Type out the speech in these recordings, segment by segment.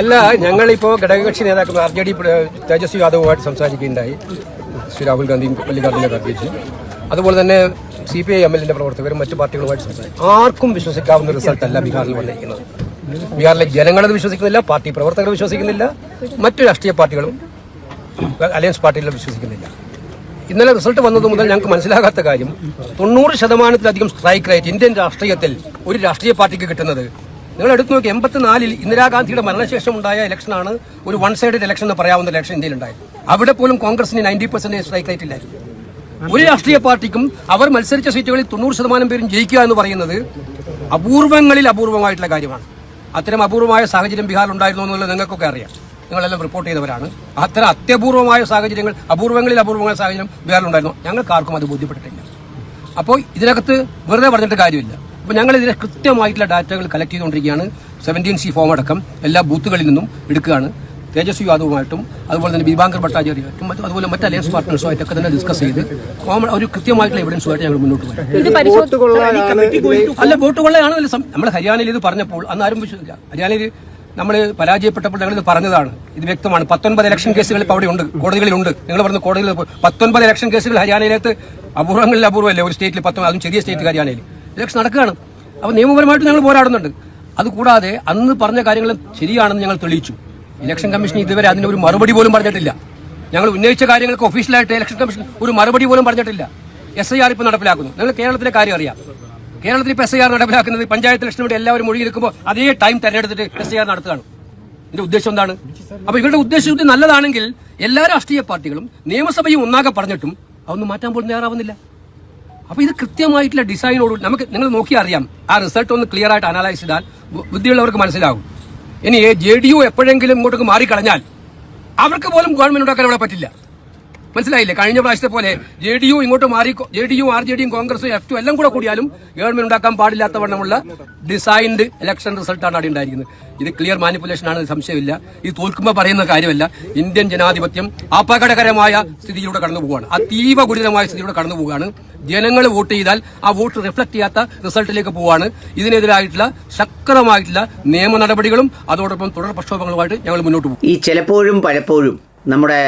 അല്ല, ഞങ്ങളിപ്പോൾ ഘടകകക്ഷി നേതാക്കൾ RJD തേജസ്വി യാദവുമായിട്ട് സംസാരിക്കുകയുണ്ടായി. ശ്രീ രാഹുൽ ഗാന്ധിയും മല്ലികാർജ്ജുന ഖാർഗെജി, അതുപോലെ തന്നെ CPI MLന്റെ പ്രവർത്തകരും മറ്റു പാർട്ടികളുമായിട്ട് സംസാരിച്ചു. ആർക്കും വിശ്വസിക്കാവുന്ന റിസൾട്ട് അല്ല ബീഹാറിൽ വന്നിരിക്കുന്നത്. ബീഹാറിലെ ജനങ്ങളത് വിശ്വസിക്കുന്നില്ല, പാർട്ടി പ്രവർത്തകർ വിശ്വസിക്കുന്നില്ല, മറ്റു രാഷ്ട്രീയ പാർട്ടികളും അലയൻസ് പാർട്ടികളും വിശ്വസിക്കുന്നില്ല. ഇന്നലെ റിസൾട്ട് വന്നത് മുതൽ ഞങ്ങൾക്ക് മനസ്സിലാകാത്ത കാര്യം 90% സ്ട്രൈക്ക് റേറ്റ് ഇന്ത്യൻ രാഷ്ട്രീയത്തിൽ ഒരു രാഷ്ട്രീയ പാർട്ടിക്ക് കിട്ടുന്നത്. നിങ്ങൾ എടുത്തു നോക്കി, 84-ൽ ഇന്ദിരാഗാന്ധിയുടെ മരണശേഷം ഉണ്ടായ ഇലക്ഷനാണ് ഒരു വൺ സൈഡഡ് ഇലക്ഷൻ എന്ന് പറയാവുന്ന ഇലക്ഷൻ ഇന്ത്യയിലുണ്ടായത്. അവിടെ പോലും കോൺഗ്രസിന് 90% സ്ട്രൈക്ക് റേറ്റ് ഇല്ലായിരുന്നു. ഒരു രാഷ്ട്രീയ പാർട്ടിക്കും അവർ മത്സരിച്ച സീറ്റുകളിൽ 90% പേരും ജയിക്കുക എന്ന് പറയുന്നത് അപൂർവങ്ങളിൽ അപൂർവമായിട്ടുള്ള കാര്യമാണ്. അത്തരം അപൂർവമായ സാഹചര്യം ബീഹാറിൽ ഉണ്ടായിരുന്നു എന്നുള്ളത് നിങ്ങൾക്കൊക്കെ അറിയാം. നിങ്ങളെല്ലാം റിപ്പോർട്ട് ചെയ്തവരാണ്. അത്തരം അത്യപൂർവമായ സാഹചര്യങ്ങൾ, അപൂർവങ്ങളിൽ അപൂർവമായ സാഹചര്യം ബീഹാറിലുണ്ടായിരുന്നു. ഞങ്ങൾക്ക് ആർക്കും അത് ബോധ്യപ്പെട്ടിട്ടില്ല. അപ്പോൾ ഇതിനകത്ത് വെറുതെ പറഞ്ഞിട്ട് കാര്യമില്ല. അപ്പോൾ ഞങ്ങൾ ഇതിനെ കൃത്യമായിട്ടുള്ള ഡാറ്റകൾ കളക്ട് ചെയ്തുകൊണ്ടിരിക്കുകയാണ്. 17C ഫോം അടക്കം എല്ലാ ബൂത്തുകളിൽ നിന്നും എടുക്കുകയാണ്. തേജസ്വി യാദവുമായിട്ടും അതുപോലെ തന്നെ ദീപാങ്കർ ഭട്ടാചാര്യമായിട്ടും അതുപോലെ മറ്റ് അലയൻസ് പാർട്ട്നേഴ്സുമായിട്ടൊക്കെ തന്നെ ഡിസ്കസ് ചെയ്ത് ഒരു കൃത്യമായിട്ടുള്ള എവിഡൻസുമായിട്ട് ഞങ്ങൾ മുന്നോട്ട് പോകും. അല്ല, വോട്ട് കൊള്ളയാണ്. നമ്മൾ ഹരിയാനയിൽ ഇത് പറഞ്ഞപ്പോൾ അന്ന് ആരും വിശ്വസിച്ചില്ല. ഹരിയാനയിൽ നമ്മൾ പരാജയപ്പെട്ടപ്പോൾ ഞങ്ങളിത് പറഞ്ഞതാണ്. ഇത് വ്യക്തമാണ്. 19 ഇലക്ഷൻ കേസുകൾ ഇപ്പോൾ അവിടെ ഉണ്ട്, കോടതികളിലുണ്ട്. നിങ്ങൾ പറഞ്ഞ കോടതികളിൽ 19 ഇലക്ഷൻ കേസുകൾ ഹരിയാനയിലേക്ക് അപൂർവങ്ങളിൽ അപൂർവമല്ലേ ഒരു സ്റ്റേറ്റിൽ 19, അതും ചെറിയ സ്റ്റേറ്റ് ഹരിയാനയിൽ ഇലക്ഷൻ നടക്കുകയാണ്. അപ്പോൾ നിയമപരമായിട്ട് ഞങ്ങൾ പോരാടുന്നുണ്ട്. അതുകൂടാതെ അന്ന് പറഞ്ഞ കാര്യങ്ങൾ ശരിയാണെന്ന് ഞങ്ങൾ തെളിയിച്ചു. ഇലക്ഷൻ കമ്മീഷൻ ഇതുവരെ അതിന് ഒരു മറുപടി പോലും പറഞ്ഞിട്ടില്ല. ഞങ്ങൾ ഉന്നയിച്ച കാര്യങ്ങൾക്ക് ഒഫീഷ്യലായിട്ട് ഇലക്ഷൻ കമ്മീഷൻ ഒരു മറുപടി പോലും പറഞ്ഞിട്ടില്ല. SIR ഇപ്പോൾ നടപ്പിലാക്കുന്നു. നിങ്ങൾ കേരളത്തിലെ കാര്യം അറിയാം. കേരളത്തിൽ ഇപ്പോൾ SIR നടപ്പിലാക്കുന്നത് പഞ്ചായത്ത് ഇലക്ഷന് വേണ്ടി എല്ലാവരും മൊഴിയെടുക്കുമ്പോൾ അതേ ടൈം തെരഞ്ഞെടുത്തിട്ട് SIR നടത്തുകയാണ്. ഇതിന്റെ ഉദ്ദേശം എന്താണ്? അപ്പോൾ ഇവരുടെ ഉദ്ദേശം നല്ലതാണെങ്കിൽ എല്ലാ രാഷ്ട്രീയ പാർട്ടികളും നിയമസഭയും ഒന്നാകെ പറഞ്ഞിട്ടും അതൊന്നും മാറ്റാൻ പോലും തയ്യാറാവുന്നില്ല. അപ്പോൾ ഇത് കൃത്യമായിട്ടുള്ള ഡിസൈനോട് നിങ്ങൾ നോക്കി അറിയാം. ആ റിസൾട്ട് ഒന്ന് ക്ലിയർ ആയിട്ട് അനലൈസ് ചെയ്താൽ ബുദ്ധിയുള്ളവർക്ക് മനസ്സിലാവും. ഇനി JDU എപ്പോഴെങ്കിലും ഇങ്ങോട്ടേക്ക് മാറിക്കളഞ്ഞാൽ അവർക്ക് പോലും ഗവൺമെന്റ് ഉണ്ടാക്കാൻ ഇവിടെ പറ്റില്ല. മനസ്സിലായില്ലേ? കഴിഞ്ഞ പ്രാവശ്യത്തെ പോലെ JDU ഇങ്ങോട്ട് മാറി, JDU RJD കോൺഗ്രസും F2 എല്ലാം കൂടെ കൂടിയാലും ഗവൺമെന്റ് ഉണ്ടാക്കാൻ പാടില്ലാത്ത വണ്ണമുള്ള ഡിസൈൻഡ് ഇലക്ഷൻ റിസൾട്ടാണ് അവിടെ ഉണ്ടായിരിക്കുന്നത്. ഇത് ക്ലിയർ മാനിപ്പുലേഷൻ ആണ്, സംശയമില്ല. ഇത് തോൽക്കുമ്പോൾ പറയുന്ന കാര്യമല്ല. ഇന്ത്യൻ ജനാധിപത്യം അപകടകരമായ സ്ഥിതിയിലൂടെ കടന്നു പോവുകയാണ്. അതീവ ഗുരുതരമായ സ്ഥിതിയിലൂടെ കടന്നു പോവുകയാണ്. ജനങ്ങൾ വോട്ട് ചെയ്താൽ ആ വോട്ട് റിഫ്ലക്ട് ചെയ്യാത്ത റിസൾട്ടിലേക്ക് പോവുകയാണ്. ഇതിനെതിരായിട്ടുള്ള ശക്തമായിട്ടുള്ള നിയമ നടപടികളും അതോടൊപ്പം തുടർ പ്രക്ഷോഭങ്ങളുമായിട്ട് ഞങ്ങൾ മുന്നോട്ട് പോകും. ഈ ചിലപ്പോഴും പലപ്പോഴും നമ്മുടെ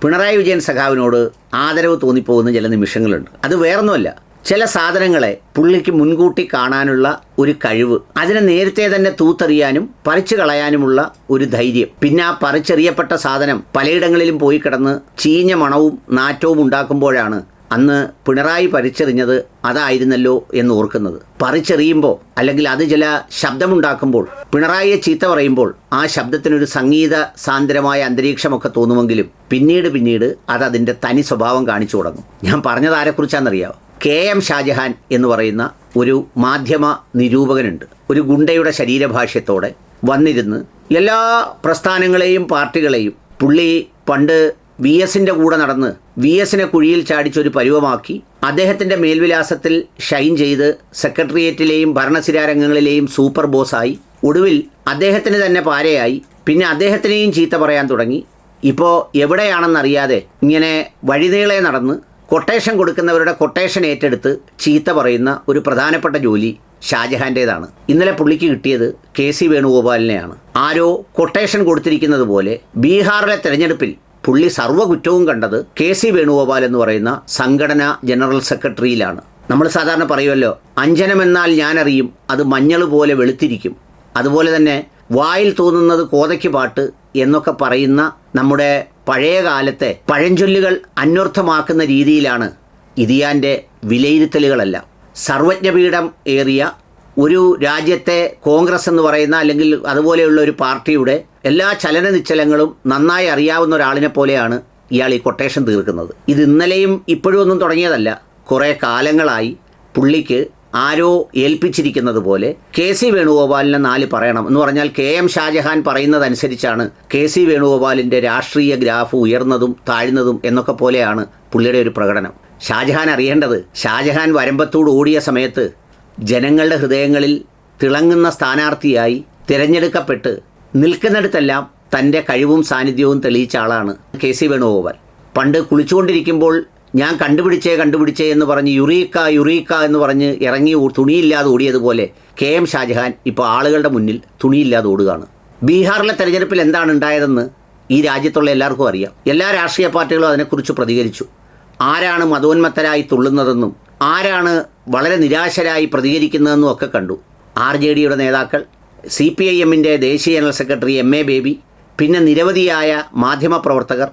പിണറായി വിജയൻ സഖാവിനോട് ആദരവ് തോന്നിപ്പോകുന്ന ചില നിമിഷങ്ങളുണ്ട്. അത് വേറൊന്നുമല്ല, ചില സാധനങ്ങളെ പുള്ളിക്ക് മുൻകൂട്ടി കാണാനുള്ള ഒരു കഴിവ്, അതിനെ നേരത്തെ തന്നെ തൂത്തെറിയാനും പറിച്ചു കളയാനുമുള്ള ഒരു ധൈര്യം, പിന്നെ ആ പറിച്ചെറിയപ്പെട്ട സാധനം പലയിടങ്ങളിലും പോയി കിടന്ന് ചീഞ്ഞ മണവും നാറ്റവും ഉണ്ടാക്കുമ്പോഴാണ് അന്ന് പിണറായി പറിച്ചെറിഞ്ഞത് അതായിരുന്നല്ലോ എന്ന് ഓർക്കുന്നത്. പറിച്ചെറിയുമ്പോൾ അല്ലെങ്കിൽ അത് ചില ശബ്ദമുണ്ടാക്കുമ്പോൾ പിണറായിയെ ചീത്ത പറയുമ്പോൾ ആ ശബ്ദത്തിനൊരു സംഗീത സാന്ദ്രമായ അന്തരീക്ഷമൊക്കെ തോന്നുമെങ്കിലും പിന്നീട് അത് അതിൻ്റെ തനി സ്വഭാവം കാണിച്ചു തുടങ്ങും. ഞാൻ പറഞ്ഞത് ആരെക്കുറിച്ചാണെന്നറിയാമോ? KM ഷാജഹാൻ എന്ന് പറയുന്ന ഒരു മാധ്യമ നിരൂപകനുണ്ട്. ഒരു ഗുണ്ടയുടെ ശരീരഭാഷ്യത്തോടെ വന്നിരുന്ന് എല്ലാ പ്രസ്ഥാനങ്ങളെയും പാർട്ടികളെയും പുള്ളി പണ്ട് VSന്റെ കൂടെ നടന്ന് VSനെ കുഴിയിൽ ചാടിച്ചൊരു പരുവമാക്കി അദ്ദേഹത്തിൻ്റെ മേൽവിലാസത്തിൽ ഷൈൻ ചെയ്ത് സെക്രട്ടേറിയറ്റിലെയും ഭരണസിരാരംഗങ്ങളിലെയും സൂപ്പർ ബോസായി, ഒടുവിൽ അദ്ദേഹത്തിന് തന്നെ പാരയായി, പിന്നെ അദ്ദേഹത്തിനെയും ചീത്ത പറയാൻ തുടങ്ങി. ഇപ്പോൾ എവിടെയാണെന്നറിയാതെ ഇങ്ങനെ വഴിനീളെ നടന്ന് കൊട്ടേഷൻ കൊടുക്കുന്നവരുടെ കൊട്ടേഷൻ ഏറ്റെടുത്ത് ചീത്ത പറയുന്ന ഒരു പ്രധാനപ്പെട്ട ജോലി ഷാജഹാൻ്റേതാണ്. ഇന്നലെ പുള്ളിക്ക് കിട്ടിയത് KC വേണുഗോപാലിനെയാണ്. ആരോ കൊട്ടേഷൻ കൊടുത്തിരിക്കുന്നത് പോലെ ബീഹാറിലെ തെരഞ്ഞെടുപ്പിൽ പുള്ളി സർവ്വകുറ്റവും കണ്ടത് KC വേണുഗോപാൽ എന്ന് പറയുന്ന സംഘടനാ ജനറൽ സെക്രട്ടറിയിലാണ്. നമ്മൾ സാധാരണ പറയുമല്ലോ, അഞ്ജനമെന്നാൽ ഞാനറിയും, അത് മഞ്ഞൾ പോലെ വെളുത്തിരിക്കും. അതുപോലെ തന്നെ വായിൽ തോന്നുന്നത് കോതയ്ക്ക് പാട്ട് എന്നൊക്കെ പറയുന്ന നമ്മുടെ പഴയ കാലത്തെ പഴഞ്ചൊല്ലുകൾ അന്വർത്ഥമാക്കുന്ന രീതിയിലാണ് ഇതിയാൻ്റെ വിലയിരുത്തലുകളെല്ലാം. സർവജ്ഞപീഠം ഏറിയ ഒരു രാജ്യത്തെ കോൺഗ്രസ് എന്ന് പറയുന്ന അല്ലെങ്കിൽ അതുപോലെയുള്ള ഒരു പാർട്ടിയുടെ എല്ലാ ചലനനിശ്ചലങ്ങളും നന്നായി അറിയാവുന്ന ഒരാളിനെ പോലെയാണ് ഇയാൾ ഈ കൊട്ടേഷൻ തീർക്കുന്നത്. ഇത് ഇന്നലെയും ഇപ്പോഴും ഒന്നും തുടങ്ങിയതല്ല. കുറേ കാലങ്ങളായി പുള്ളിക്ക് ആരോ ഏൽപ്പിച്ചിരിക്കുന്നത് പോലെ KC വേണുഗോപാലിനെ 4 പറയണം എന്ന് പറഞ്ഞാൽ KM ഷാജഹാൻ പറയുന്നതനുസരിച്ചാണ് KC വേണുഗോപാലിൻ്റെ രാഷ്ട്രീയ ഗ്രാഫ് ഉയർന്നതും താഴ്ന്നതും എന്നൊക്കെ പോലെയാണ് പുള്ളിയുടെ ഒരു പ്രകടനം. ഷാജഹാൻ അറിയേണ്ടത്, ഷാജഹാൻ വരമ്പത്തോട് ഓടിയ സമയത്ത് ജനങ്ങളുടെ ഹൃദയങ്ങളിൽ തിളങ്ങുന്ന സ്ഥാനാർത്ഥിയായി തിരഞ്ഞെടുക്കപ്പെട്ട് നിൽക്കുന്നിടത്തെല്ലാം തൻ്റെ കഴിവും സാന്നിധ്യവും തെളിയിച്ച ആളാണ് KC വേണുഗോപാൽ. പണ്ട് കുളിച്ചുകൊണ്ടിരിക്കുമ്പോൾ ഞാൻ കണ്ടുപിടിച്ചേ എന്ന് പറഞ്ഞ് യുറീക്ക എന്ന് പറഞ്ഞ് ഇറങ്ങി തുണിയില്ലാതെ ഓടിയതുപോലെ KM ഷാജഹാൻ ഇപ്പോൾ ആളുകളുടെ മുന്നിൽ തുണിയില്ലാതെ ഓടുകയാണ്. ബീഹാറിലെ തെരഞ്ഞെടുപ്പിൽ എന്താണ് ഉണ്ടായതെന്ന് ഈ രാജ്യത്തുള്ള എല്ലാവർക്കും അറിയാം. എല്ലാ രാഷ്ട്രീയ പാർട്ടികളും അതിനെക്കുറിച്ച് പ്രതികരിച്ചു. ആരാണ് മതോന്മത്തരായി തുള്ളുന്നതെന്നും ആരാണ് വളരെ നിരാശരായി പ്രതികരിക്കുന്നതെന്നും ഒക്കെ കണ്ടു. RJDയുടെ നേതാക്കൾ, CPIMൻ്റെ ദേശീയ ജനറൽ സെക്രട്ടറി MA ബേബി, പിന്നെ നിരവധിയായ മാധ്യമപ്രവർത്തകർ,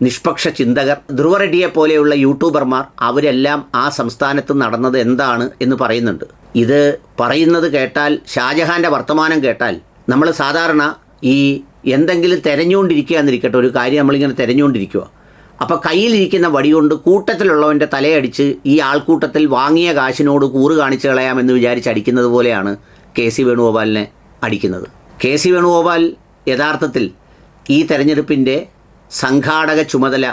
നിഷ്പക്ഷ ചിന്തകർ, ധ്രുവ റെഡ്ഡിയെ പോലെയുള്ള യൂട്യൂബർമാർ, അവരെല്ലാം ആ സംസ്ഥാനത്ത് നടന്നത് എന്താണ് എന്ന് പറയുന്നുണ്ട്. ഇത് പറയുന്നത് കേട്ടാൽ, ഷാജഹാൻ്റെ വർത്തമാനം കേട്ടാൽ, നമ്മൾ സാധാരണ ഈ എന്തെങ്കിലും തിരഞ്ഞുകൊണ്ടിരിക്കുക എന്നിരിക്കട്ടെ, ഒരു കാര്യം നമ്മളിങ്ങനെ തിരഞ്ഞുകൊണ്ടിരിക്കുക, അപ്പോൾ കയ്യിലിരിക്കുന്ന വടി കൊണ്ട് കൂട്ടത്തിലുള്ളവൻ്റെ തലയടിച്ച് ഈ ആൾക്കൂട്ടത്തിൽ വാങ്ങിയ കാശിനോട് കൂറ് കാണിച്ച് കളയാമെന്ന് വിചാരിച്ച് അടിക്കുന്നത് പോലെയാണ് KC വേണുഗോപാലിനെ അടിക്കുന്നത്. KC വേണുഗോപാൽ യഥാർത്ഥത്തിൽ ഈ തെരഞ്ഞെടുപ്പിൻ്റെ സംഘാടക ചുമതല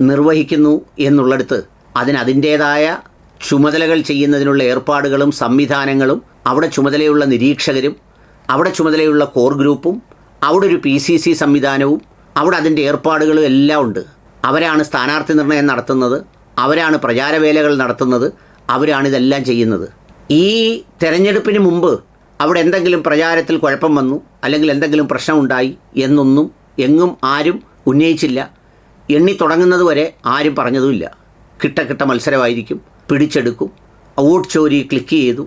നിർവഹിക്കുന്നു എന്നുള്ളിടത്ത് അതിൻ്റേതായ ചുമതലകൾ ചെയ്യുന്നതിനുള്ള ഏർപ്പാടുകളും സംവിധാനങ്ങളും, അവിടെ ചുമതലയുള്ള നിരീക്ഷകരും, അവിടെ ചുമതലയുള്ള കോർ ഗ്രൂപ്പും, അവിടെ ഒരു PCC സംവിധാനവും, അവിടെ അതിൻ്റെ ഏർപ്പാടുകളും എല്ലാം ഉണ്ട്. അവരാണ് സ്ഥാനാർത്ഥി നിർണയം നടത്തുന്നത്, അവരാണ് പ്രചാരവേലകൾ നടത്തുന്നത്, അവരാണ് ഇതെല്ലാം ചെയ്യുന്നത്. ഈ തെരഞ്ഞെടുപ്പിന് മുമ്പ് അവിടെ എന്തെങ്കിലും പ്രചാരത്തിൽ കുഴപ്പം വന്നു അല്ലെങ്കിൽ എന്തെങ്കിലും പ്രശ്നമുണ്ടായി എന്നൊന്നും എങ്ങും ആരും ഉന്നയിച്ചില്ല. എണ്ണി തുടങ്ങുന്നത് വരെ ആരും പറഞ്ഞതുമില്ല. കിട്ട മത്സരമായിരിക്കും, പിടിച്ചെടുക്കും, വോട്ട് ചോരി ക്ലിക്ക് ചെയ്തു,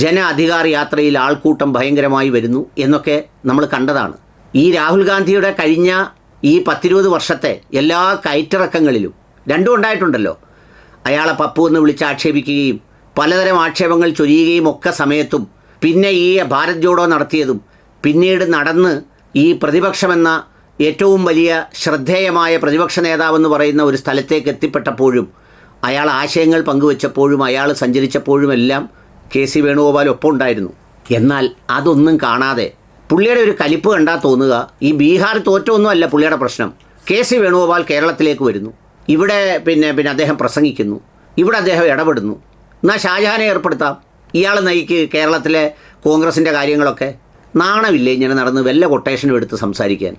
ജന അധികാർ യാത്രയിൽ ആൾക്കൂട്ടം ഭയങ്കരമായി വരുന്നു എന്നൊക്കെ നമ്മൾ കണ്ടതാണ്. ഈ രാഹുൽ ഗാന്ധിയുടെ കഴിഞ്ഞ ഈ 10-20 വർഷത്തെ എല്ലാ കയറ്റിറക്കങ്ങളിലും രണ്ടും ഉണ്ടായിട്ടുണ്ടല്ലോ. അയാളെ പപ്പു എന്ന് വിളിച്ച് ആക്ഷേപിക്കുകയും പലതരം ആക്ഷേപങ്ങൾ ചൊരിയുകയും ഒക്കെ സമയത്തും, പിന്നെ ഈ ഭാരത് ജോഡോ നടത്തിയതും, പിന്നീട് നടന്ന് ഈ പ്രതിപക്ഷമെന്ന ഏറ്റവും വലിയ ശ്രദ്ധേയമായ പ്രതിപക്ഷ നേതാവെന്ന് പറയുന്ന ഒരു സ്ഥലത്തേക്ക് എത്തിപ്പെട്ടപ്പോഴും, അയാൾ ആശയങ്ങൾ പങ്കുവച്ചപ്പോഴും, അയാൾ സഞ്ചരിച്ചപ്പോഴുമെല്ലാം KC വേണുഗോപാൽ ഒപ്പം ഉണ്ടായിരുന്നു. എന്നാൽ അതൊന്നും കാണാതെ പുള്ളിയുടെ ഒരു കലിപ്പ് കണ്ടാൽ തോന്നുക ഈ ബീഹാർ തോറ്റൊന്നുമല്ല പുള്ളിയുടെ പ്രശ്നം. KC വേണുഗോപാൽ കേരളത്തിലേക്ക് വരുന്നു, ഇവിടെ പിന്നെ അദ്ദേഹം പ്രസംഗിക്കുന്നു, ഇവിടെ അദ്ദേഹം ഇടപെടുന്നു. എന്നാൽ ഷാജഹാനെ ഏർപ്പെടുത്താം, ഇയാൾ നയിക്ക് കേരളത്തിലെ കോൺഗ്രസിൻ്റെ കാര്യങ്ങളൊക്കെ. നാണമില്ലേ ഇങ്ങനെ നടന്ന് വല്ല കൊട്ടേഷനും എടുത്ത് സംസാരിക്കാൻ?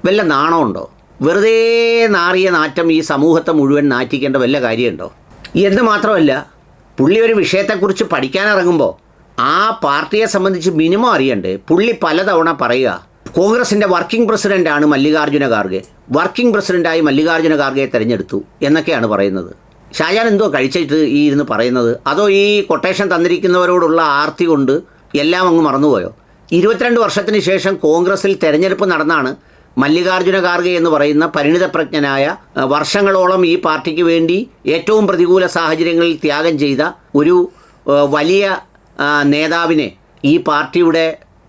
വല്ല നാണമുണ്ടോ? വെറുതെ നാറിയ നാറ്റം ഈ സമൂഹത്തെ മുഴുവൻ നാറ്റിക്കേണ്ട വല്ല കാര്യമുണ്ടോ? എന്ന് മാത്രമല്ല, പുള്ളി ഒരു വിഷയത്തെക്കുറിച്ച് പഠിക്കാനിറങ്ങുമ്പോൾ ആ പാർട്ടിയെ സംബന്ധിച്ച് മിനിമം അറിയണ്ടേ? പുള്ളി പലതവണ പറയുക കോൺഗ്രസിൻ്റെ വർക്കിംഗ് പ്രസിഡൻ്റാണ് മല്ലികാർജ്ജുന ഖാർഗെ, വർക്കിംഗ് പ്രസിഡൻ്റായി മല്ലികാർജ്ജുന ഖാർഗെയെ തിരഞ്ഞെടുത്തു എന്നൊക്കെയാണ് പറയുന്നത്. ഷാജഹാൻ എന്തോ കഴിച്ചിട്ട് ഈ ഇരുന്ന് പറയുന്നത്? അതോ ഈ കൊട്ടേഷൻ തന്നിരിക്കുന്നവരോടുള്ള ആർത്തി കൊണ്ട് എല്ലാം അങ്ങ് മറന്നുപോയോ? 22 വർഷത്തിന് ശേഷം കോൺഗ്രസിൽ തെരഞ്ഞെടുപ്പ് നടന്നാണ് മല്ലികാർജ്ജുന ഖാർഗെ എന്ന് പറയുന്ന പരിണിതപ്രജ്ഞനായ, വർഷങ്ങളോളം ഈ പാർട്ടിക്ക് വേണ്ടി ഏറ്റവും പ്രതികൂല സാഹചര്യങ്ങളിൽ ത്യാഗം ചെയ്ത ഒരു വലിയ നേതാവിനെ ഈ പാർട്ടിയുടെ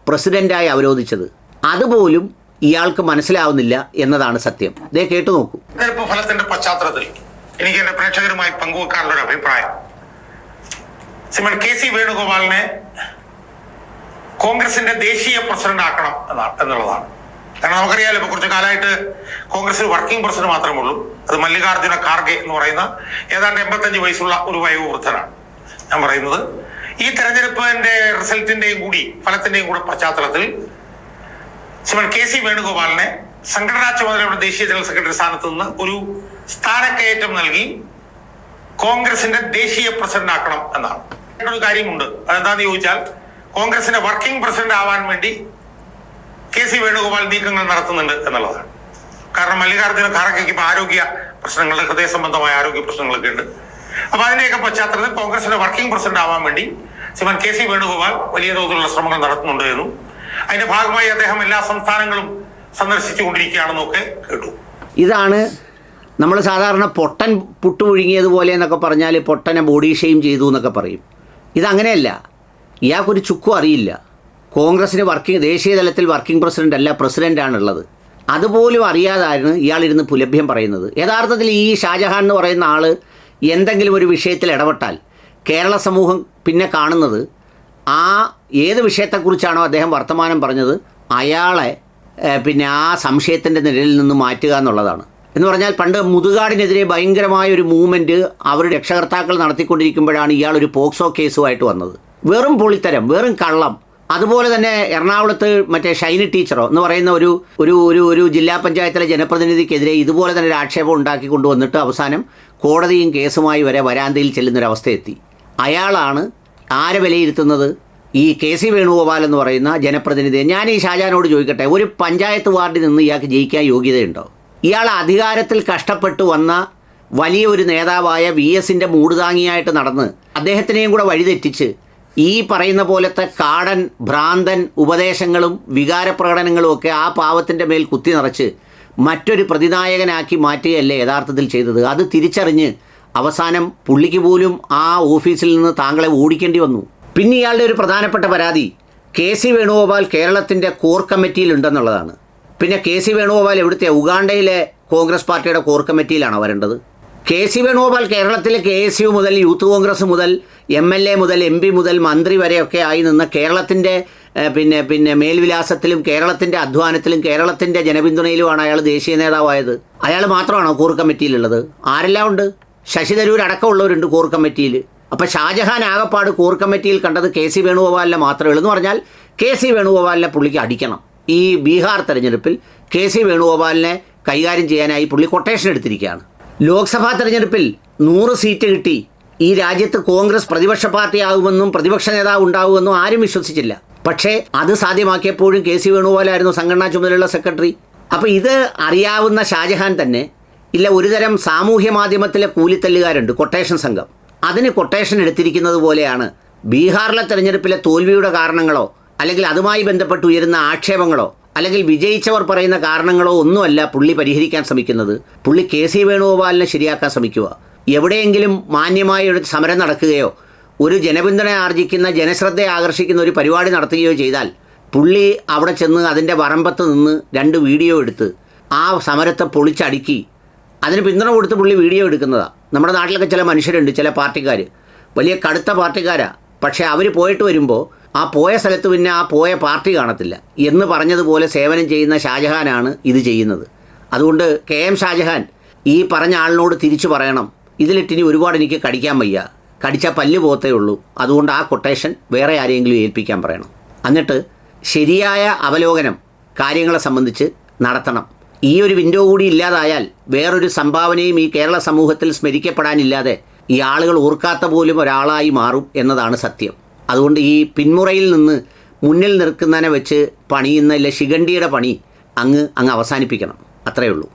പ്രസിഡൻ്റായി അവരോധിച്ചത്. അതുപോലും ഇയാൾക്ക് മനസ്സിലാവുന്നില്ല എന്നതാണ് സത്യം. ദേ കേട്ടു നോക്കൂ. തെരഞ്ഞെടുപ്പ് ഫലത്തിന്റെ പശ്ചാത്തലത്തിൽ എനിക്ക് എന്റെ പ്രേക്ഷകരുമായി പങ്കുവെക്കാനുള്ള ഒരു അഭിപ്രായം, KC വേണുഗോപാലിനെ കോൺഗ്രസിന്റെ ദേശീയ പ്രസിഡന്റ് ആക്കണം എന്നുള്ളതാണ്. കാരണം നമുക്കറിയാലോ, ഇപ്പൊ കുറച്ചു കാലമായിട്ട് കോൺഗ്രസിൽ വർക്കിംഗ് പ്രസിഡന്റ് മാത്രമേ ഉള്ളൂ. അത് മല്ലികാർജ്ജുന ഖാർഗെ എന്ന് പറയുന്ന ഏതാണ്ട് 85 വയസ്സുള്ള ഒരു വയോവൃദ്ധനാണ്. ഞാൻ പറയുന്നത് ഈ തെരഞ്ഞെടുപ്പിന്റെ റിസൾട്ടിന്റെയും കൂടി ഫലത്തിന്റെയും കൂടെ പശ്ചാത്തലത്തിൽ KC വേണുഗോപാലിനെ സംഘടനാ ചുമതലയുടെ ദേശീയ ജനറൽ സെക്രട്ടറി സ്ഥാനത്ത് നിന്ന് ഒരു സ്ഥാനക്കയറ്റം നൽകി കോൺഗ്രസിന്റെ ദേശീയ പ്രസിഡന്റ് ആക്കണം എന്നാണ്. ഒരു കാര്യമുണ്ട്, അതെന്താന്ന് ചോദിച്ചാൽ, കോൺഗ്രസിന്റെ വർക്കിംഗ് പ്രസിഡന്റ് ആവാൻ വേണ്ടി KC വേണുഗോപാൽ നീക്കങ്ങൾ നടത്തുന്നുണ്ട് എന്നുള്ളതാണ്. കാരണം മല്ലികാർജ്ജുന ഖാർഗെക്ക് ഇപ്പൊ ആരോഗ്യ പ്രശ്നങ്ങൾ, ഹൃദയ സംബന്ധമായ ആരോഗ്യ പ്രശ്നങ്ങളൊക്കെ ഉണ്ട്. അപ്പൊ അതിന്റെയൊക്കെ പശ്ചാത്തലത്തിൽ കോൺഗ്രസിന്റെ വർക്കിംഗ് പ്രസിഡന്റ് ആവാൻ വേണ്ടി KC വേണുഗോപാൽ വലിയ തോതിലുള്ള ശ്രമങ്ങൾ നടത്തുന്നുണ്ട് എന്നും അതിന്റെ ഭാഗമായി അദ്ദേഹം എല്ലാ സംസ്ഥാനങ്ങളും സന്ദർശിച്ചുകൊണ്ടിരിക്കുകയാണെന്നൊക്കെ കേട്ടു. ഇതാണ് നമ്മൾ സാധാരണ പൊട്ടൻ പുട്ടുപുഴുങ്ങിയതുപോലെ എന്നൊക്കെ പറഞ്ഞാൽ പൊട്ടനെ ബോഡി ഷെയിം ചെയ്തു എന്നൊക്കെ പറയും. ഇതങ്ങനെയല്ല. ഇയാൾക്കൊരു ചുക്കും അറിയില്ല. കോൺഗ്രസിന് ദേശീയ തലത്തിൽ വർക്കിംഗ് പ്രസിഡന്റ് അല്ല, പ്രസിഡൻ്റാണുള്ളത്. അതുപോലും അറിയാതാണ് ഇയാളിരുന്ന് പുലഭ്യം പറയുന്നത്. യഥാർത്ഥത്തിൽ ഈ ഷാജഹാൻ എന്ന് പറയുന്ന ആൾ എന്തെങ്കിലും ഒരു വിഷയത്തിൽ ഇടപെട്ടാൽ കേരള സമൂഹം പിന്നെ കാണുന്നത് ആ ഏത് വിഷയത്തെക്കുറിച്ചാണോ അദ്ദേഹം വർത്തമാനം പറഞ്ഞത് അയാളെ പിന്നെ ആ സംശയത്തിൻ്റെ നിഴലിൽ നിന്ന് മാറ്റുക എന്നുള്ളതാണ്. എന്ന് പറഞ്ഞാൽ പണ്ട് മുതുകാടിനെതിരെ ഭയങ്കരമായ ഒരു മൂവ്മെൻറ്റ് അവർ രക്ഷകർത്താക്കൾ നടത്തിക്കൊണ്ടിരിക്കുമ്പോഴാണ് ഇയാളൊരു പോക്സോ കേസുമായിട്ട് വന്നത്. വെറും പൊളിത്തരം, വെറും കള്ളം. അതുപോലെ തന്നെ എറണാകുളത്ത് മറ്റേ ഷൈനി ടീച്ചറോ എന്ന് പറയുന്ന ഒരു ഒരു ഒരു ഒരു ജില്ലാ പഞ്ചായത്തിലെ ജനപ്രതിനിധിക്കെതിരെ ഇതുപോലെ തന്നെ ഒരു ആക്ഷേപം ഉണ്ടാക്കി കൊണ്ടുവന്നിട്ട് അവസാനം കോടതിയും കേസുമായി വരെ വരാന്തയിൽ ചെല്ലുന്നൊരവസ്ഥയെത്തി. അയാളാണ് ആരെ വിലയിരുത്തുന്നത്? ഈ KC വേണുഗോപാൽ എന്ന് പറയുന്ന ജനപ്രതിനിധിയെ. ഞാൻ ഈ ഷാജഹാനോട് ചോദിക്കട്ടെ, ഒരു പഞ്ചായത്ത് വാർഡിൽ നിന്ന് ഇയാൾക്ക് ജയിക്കാൻ യോഗ്യതയുണ്ടോ? ഇയാൾ അധികാരത്തിൽ കഷ്ടപ്പെട്ടു വന്ന വലിയ ഒരു നേതാവായ VSന്റെ മൂടുതാങ്ങിയായിട്ട് നടന്ന് അദ്ദേഹത്തിനെയും കൂടെ വഴിതെറ്റിച്ച് ഈ പറയുന്ന പോലത്തെ കാടൻ ഭ്രാന്തൻ ഉപദേശങ്ങളും വികാരപ്രകടനങ്ങളും ഒക്കെ ആ പാവത്തിൻ്റെ മേൽ കുത്തി നിറച്ച് മറ്റൊരു പ്രതിനായകനാക്കി മാറ്റുകയല്ലേ യഥാർത്ഥത്തിൽ ചെയ്തത്. അത് തിരിച്ചറിഞ്ഞ് അവസാനം പുള്ളിക്ക് പോലും ആ ഓഫീസിൽ നിന്ന് താങ്കളെ ഓടിക്കേണ്ടി വന്നു. പിന്നെ ഇയാളുടെ ഒരു പ്രധാനപ്പെട്ട പരാതി KC വേണുഗോപാൽ കേരളത്തിൻ്റെ കോർ കമ്മിറ്റിയിലുണ്ടെന്നുള്ളതാണ്. പിന്നെ KC വേണുഗോപാൽ എവിടുത്തെ ഉഗാണ്ടയിലെ കോൺഗ്രസ് പാർട്ടിയുടെ കോർ കമ്മിറ്റിയിലാണോ വരേണ്ടത്? KC വേണുഗോപാൽ കേരളത്തിലെ KSU മുതൽ യൂത്ത് കോൺഗ്രസ് മുതൽ MLA മുതൽ MP മുതൽ മന്ത്രി വരെയൊക്കെ ആയി നിന്ന് കേരളത്തിൻ്റെ പിന്നെ മേൽവിലാസത്തിലും കേരളത്തിൻ്റെ അധ്വാനത്തിലും കേരളത്തിൻ്റെ ജനപിന്തുണയിലുമാണ് അയാൾ ദേശീയ നേതാവായത്. അയാൾ മാത്രമാണോ കോർ കമ്മിറ്റിയിലുള്ളത്? ആരെല്ലാം ഉണ്ട്? ശശി തരൂർ അടക്കമുള്ളവരുണ്ട് കോർ കമ്മിറ്റിയിൽ. അപ്പോൾ ഷാജഹാൻ ആകപ്പാട് കോർ കമ്മിറ്റിയിൽ കണ്ടത് KC വേണുഗോപാലിനെ മാത്രമേ ഉള്ളൂ എന്ന് പറഞ്ഞാൽ KC വേണുഗോപാലിനെ പുള്ളിക്ക് അടിക്കണം. ഈ ബീഹാർ തെരഞ്ഞെടുപ്പിൽ KC വേണുഗോപാലിനെ കൈകാര്യം ചെയ്യാനായി പുള്ളി കൊട്ടേഷൻ എടുത്തിരിക്കുകയാണ്. ലോക്സഭാ തെരഞ്ഞെടുപ്പിൽ 100 സീറ്റ് കിട്ടി ഈ രാജ്യത്ത് കോൺഗ്രസ് പ്രതിപക്ഷ പാർട്ടിയാകുമെന്നും പ്രതിപക്ഷ നേതാവ് ഉണ്ടാകുമെന്നും ആരും വിശ്വസിച്ചില്ല. പക്ഷേ അത് സാധ്യമാക്കിയപ്പോഴും KC വേണുഗോപാലായിരുന്നു സംഘടനാ ചുമതലയുള്ള സെക്രട്ടറി. അപ്പോൾ ഇത് അറിയാവുന്ന ഷാജഹാൻ തന്നെ ഇല്ല, ഒരുതരം സാമൂഹ്യ മാധ്യമത്തിലെ കൂലിത്തല്ലുകാരുണ്ട്, കൊട്ടേഷൻ സംഘം. അതിന് കൊട്ടേഷൻ എടുത്തിരിക്കുന്നത് പോലെയാണ് ബീഹാറിലെ തെരഞ്ഞെടുപ്പിലെ തോൽവിയുടെ കാരണങ്ങളോ അല്ലെങ്കിൽ അതുമായി ബന്ധപ്പെട്ട് ഉയരുന്ന ആക്ഷേപങ്ങളോ അല്ലെങ്കിൽ വിജയിച്ചവർ പറയുന്ന കാരണങ്ങളോ ഒന്നുമല്ല പുള്ളി പരിഹരിക്കാൻ ശ്രമിക്കുന്നത്. പുള്ളി KC വേണുഗോപാലിനെ ശരിയാക്കാൻ ശ്രമിക്കുക. എവിടെയെങ്കിലും മാന്യമായ ഒരു സമരം നടക്കുകയോ ഒരു ജനപിന്തുണ ആർജിക്കുന്ന ജനശ്രദ്ധയെ ആകർഷിക്കുന്ന ഒരു പരിപാടി നടത്തുകയോ ചെയ്താൽ പുള്ളി അവിടെ ചെന്ന് അതിൻ്റെ വറമ്പത്ത് നിന്ന് 2 വീഡിയോ എടുത്ത് ആ സമരത്തെ പൊളിച്ചടുക്കി അതിന് പിന്തുണ കൊടുത്ത് പുള്ളി വീഡിയോ എടുക്കുന്നതാണ്. നമ്മുടെ നാട്ടിലൊക്കെ ചില മനുഷ്യരുണ്ട്, ചില പാർട്ടിക്കാർ വലിയ കടുത്ത പാർട്ടിക്കാരാണ്. പക്ഷേ അവർ പോയിട്ട് വരുമ്പോൾ ആ പോയ സ്ഥലത്ത് പിന്നെ ആ പോയ പാർട്ടി കാണത്തില്ല എന്ന് പറഞ്ഞതുപോലെ സേവനം ചെയ്യുന്ന ഷാജഹാനാണ് ഇത് ചെയ്യുന്നത്. അതുകൊണ്ട് KM ഷാജഹാൻ ഈ പറഞ്ഞ ആളിനോട് തിരിച്ചു പറയണം, ഇതിലിട്ടിനി ഒരുപാട് എനിക്ക് കടിക്കാൻ വയ്യ, കടിച്ചാൽ പല്ല് പോകത്തേ ഉള്ളൂ, അതുകൊണ്ട് ആ കൊട്ടേഷൻ വേറെ ആരെങ്കിലും ഏൽപ്പിക്കാൻ പറയണം. എന്നിട്ട് ശരിയായ അവലോകനം കാര്യങ്ങളെ സംബന്ധിച്ച് നടത്തണം. ഈ ഒരു വിൻഡോ കൂടി ഇല്ലാതായാൽ വേറൊരു സംഭാവനയും ഈ കേരള സമൂഹത്തിൽ സ്മരിക്കപ്പെടാനില്ലാതെ ഈ ആളുകൾ ഓർക്കാത്ത പോലും ഒരാളായി മാറും എന്നതാണ് സത്യം. അതുകൊണ്ട് ഈ പിന്മുറയിൽ നിന്ന് മുന്നിൽ നിൽക്കുന്നതിനെ വെച്ച് പണിയുന്ന ശിഖണ്ഡിയുടെ പണി അങ്ങ് അവസാനിപ്പിക്കണം. അത്രയേ ഉള്ളൂ.